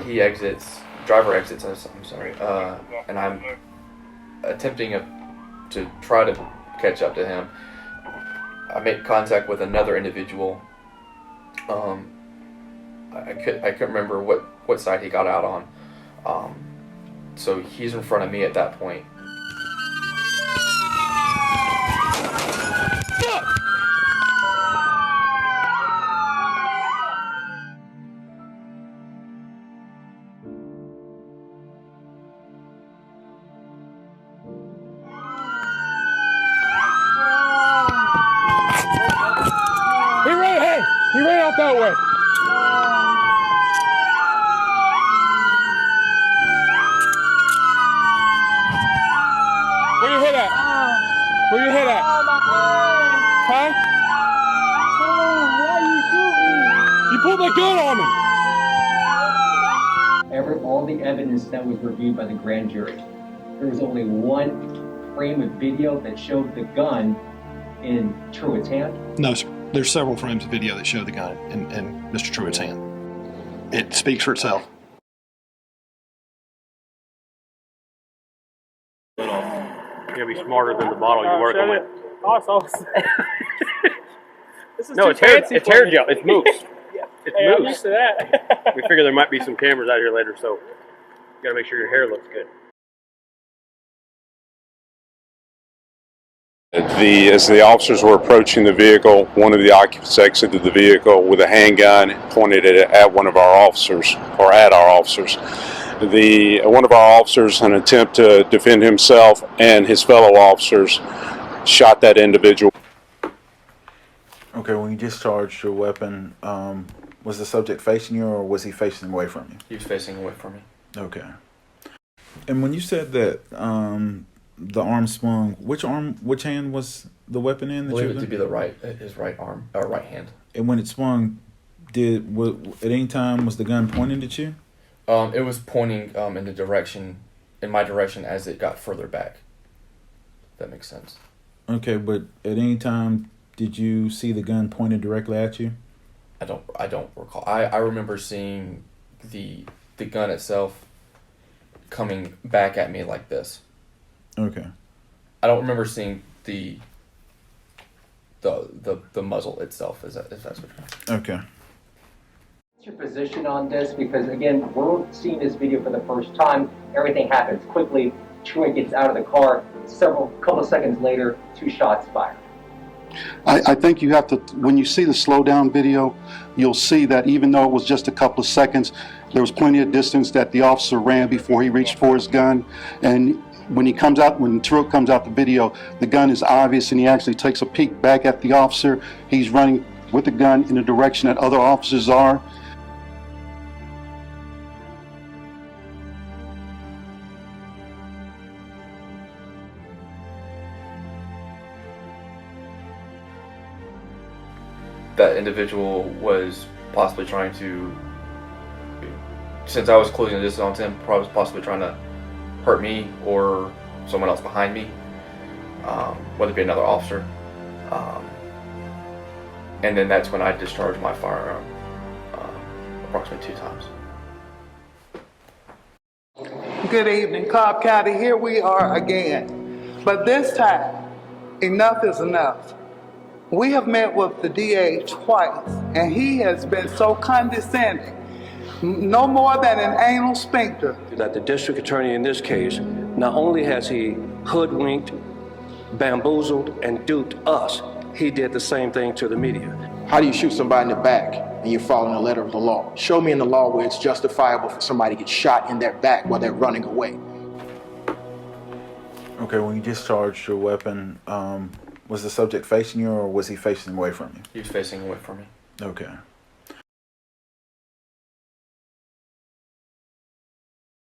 he exits, driver exits, I'm sorry, and I'm attempting to try to catch up to him. I make contact with another individual. I couldn't remember what side he got out on. So he's in front of me at that point. He ran out that way. Where you hit at? Where you hit at? Huh? Why you shooting? You pulled that gun on me. All the evidence that was reviewed by the grand jury, there was only one frame of video that showed the gun in Truitt's hand. No, sir. There's several frames of video that show the gun in Mr. Truitt's hand. It speaks for itself. You gotta be smarter than the bottle you're working with. No, it's hair gel. It's mousse. It's Hey, I'm mousse. used to that. We figure there might be some cameras out here later, so you gotta make sure your hair looks good. As the officers were approaching the vehicle, one of the occupants exited the vehicle with a handgun, pointed it at one of our officers, or at our officers. One of our officers, in an attempt to defend himself and his fellow officers, shot that individual. Okay, when you discharged your weapon, was the subject facing you or was he facing away from you? He was facing away from me. Okay. And when you said that the arm swung, which hand was the weapon in? I believe it to be his right arm, or right hand. And when it swung, at any time was the gun pointed at you? It was pointing in my direction as it got further back. If that makes sense. Okay, but at any time did you see the gun pointed directly at you? I don't recall. I remember seeing the gun itself coming back at me like this. Okay. I don't remember seeing the muzzle itself. If that's what you're Okay. What's your position on this? Because again, we're seeing this video for the first time. Everything happens quickly. Truitt gets out of the car. Couple of seconds later, 2 shots fired. I think you have to, when you see the slow down video, you'll see that even though it was just a couple of seconds, there was plenty of distance that the officer ran before he reached for his gun. And when Truitt comes out the video, the gun is obvious and he actually takes a peek back at the officer. He's running with the gun in the direction that other officers are. That individual was possibly trying to, since I was closing the distance onto him, possibly trying to hurt me or someone else behind me, whether it be another officer. And then that's when I discharged my firearm approximately 2 times. Good evening, Cobb County. Here we are again. But this time, enough is enough. We have met with the DA twice, and he has been so condescending. No more than an anal sphincter. That the district attorney in this case, not only has he hoodwinked, bamboozled, and duped us, he did the same thing to the media. How do you shoot somebody in the back and you're following the letter of the law? Show me in the law where it's justifiable for somebody to get shot in their back while they're running away. Okay, when you discharged your weapon, was the subject facing you or was he facing away from you? He was facing away from me. Okay.